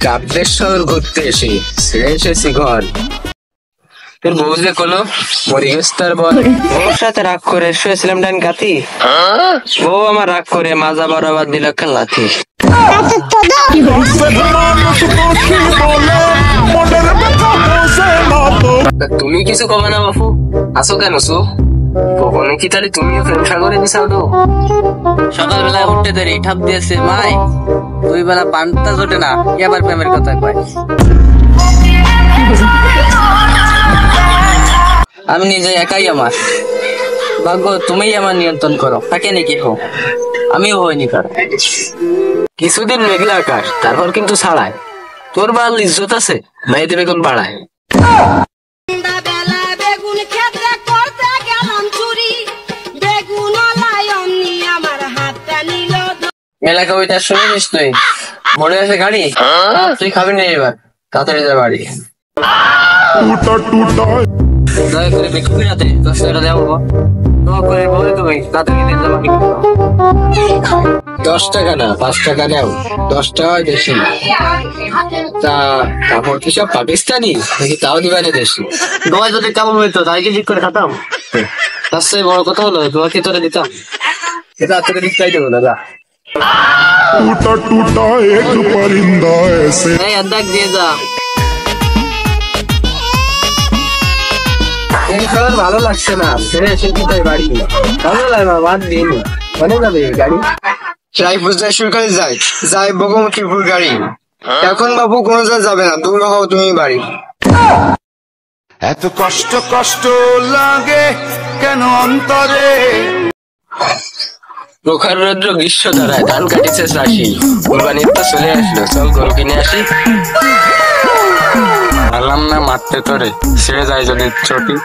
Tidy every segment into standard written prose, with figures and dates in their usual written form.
কাব্যের শহর ঘুরতে ছেড়ে এসেছি ঘর। তোর বউ যে কোনো মরি গেছে তার বল। বউর সাথে রাগ করে শুয়েছিলাম ডান কাতি, বউ আমার রাগ করে মাজা বরাবর দিল লাথি। তুমি কিছু কবে না বাপু, আসো কেন সু কখনো কি তাহলে তুমিও প্রেম সাগরে মিশাও তো? সকালবেলা উঠতে দেরি ঠাপ দিয়েছে মাই, দুই বেলা পান্তা জোটে না, এবার প্রেমের কথা কয়। আমি নিজে একাই আমার ভাগ্য, তুমিই আমার নিয়ন্ত্রণ করো, তাকে নাকি হো আমিও হইনি কারো। কিছুদিন মেঘলা আকাশ, তারপর কিন্তু ছাড়ায়। তোর বাল ইজ্জত আছে মেয়েদের বেগুন পাড়ায়। মেলা কবিতা শুনেছিস তুই? মনে আছে গাড়ি? তুই খাবি না এবার, তাড়াতাড়ি যা বাড়ি। দয়া করে বিক্রি রাতে 10 টাকা দেওয়া বলবো, দয়া করে বলে তুমি তাড়াতাড়ি নিয়ে যাবা। 10 টাকা না 5 টাকা নেও, 10 টাকায় বেশি। তা কাপড় কি সব পাকিস্তানি নাকি তাও দিবানে দেশি? দোয়া যদি কেমন হইতো তাই কি ঠিক করে খাতাম। তার চেয়ে বড় কথা হলো তোমাকে তোরে দিতাম, এটা তোকে দিকটাই দেবো দাদা। टूटा टूटा एक परिंदा ऐसे এই অর্ধেক দিয়ে যা। এই শহর ভালো লাগছে না, ছেড়ে এসে কি তাই বাড়ি ভালো লাগে না, বাদ দিন মনে যাবে গাড়ি। রায়পুর যায় সরকারি যায় যায় বগমুখীপুর গাড়ি। এখন বাবু কোনো যা যাবে না, দূর হও তুমি বাড়ি। এত কষ্ট কষ্ট লাগে কেন অন্তরে? প্রখর রৌদ্র গ্রীষ্ম ধরায় ধান কাটিছে চাষি, কুরবানির তো চলে আসলো, চল গরু কিনে আসি। পারলাম না মারতে তোরে, ছেড়ে যায় যদি ছুটি।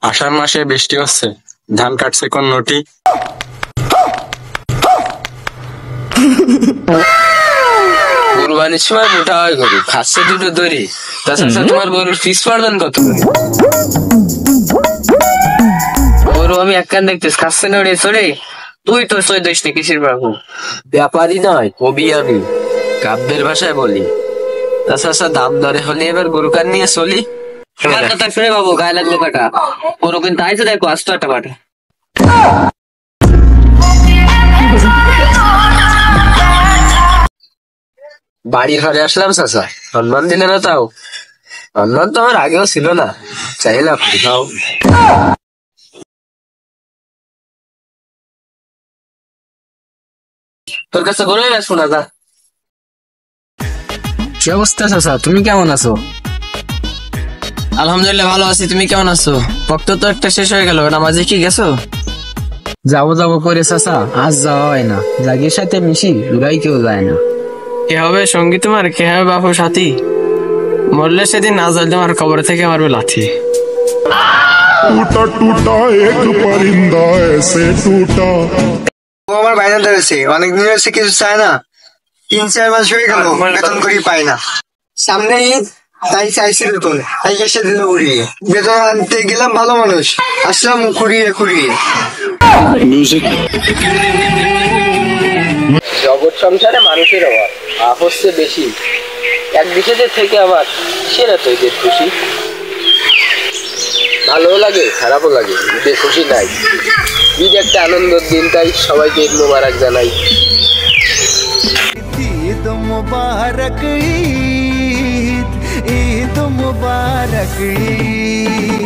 আষাঢ় মাসে বৃষ্টি হচ্ছে, ধান কাটছে কোন নটি। কুরবানির সময় মোটা হয় গরু, খাচ্ছে দুটো দড়ি। তাছাড়া তোমার গরুর ফিস পারবেন কত করে? গরু আমি এক কান দেখতেছি খাচ্ছে না রে চড়ে, তুই তো সই দিস নি কিসের বাবু। ব্যাপারই নয় কবি আমি, কাব্যের ভাষায় বলি। তাছাড়া দাম দরে হলে এবার গরু কান নিয়ে চলি। কার কথা শুনে বাবু গায়ে লাগলো কাটা, গরু কিন্তু আইছে দেখো আস্ত একটা কাটা। বাড়ির ঘরে আসলাম চাচা, সম্মান দিলে না তাও? সম্মান তো আমার আগেও ছিল না, চাইলে আপনি খাও। তোর কাছে গরু আসবো না যা। কি অবস্থা চাচা, তুমি কেমন আছো? আলহামদুলিল্লাহ ভালো আছি, তুমি কেমন আছো? ভক্ত তো একটা শেষ হয়ে গেল, নামাজে কি গেছো? যাবো করে চাচা, আজ যাওয়া হয় না। জাগির সাথে মিশি দূরাই কেউ যায় না। কে হবে সঙ্গী তোমার, কে হবে বাপু সাথী? মরলে সেদিন না যাই তোমার কবর থেকে মারবে লাথি। टूटा टूटा एक परिंदा ऐसे टूटा। ও আমার বাইরে ধরেছে, অনেকদিন হয়েছে কিছু চায় না, 3-4 মাস হয়ে গেল বেতন করি পাই না। সামনে ঈদ তাই চাইছিল তোর, তাই এসে দিল উড়িয়ে। বেতন আনতে গেলাম ভালো মানুষ, আসলাম খুঁড়িয়ে খুঁড়িয়ে। জগৎ সংসারে মানুষের অভাব হচ্ছে বেশি, একদিকে যে থেকে আবার সেরা তো এদের খুশি। ভালো লাগে খারাপও লাগে, ঈদে খুশি নাই। ঈদ একটা আনন্দের দিন, তাই সবাইকে ঈদ মোবারক জানাই। ঈদ মুবারক ঈদ, ঈদ মুবারক ঈদ।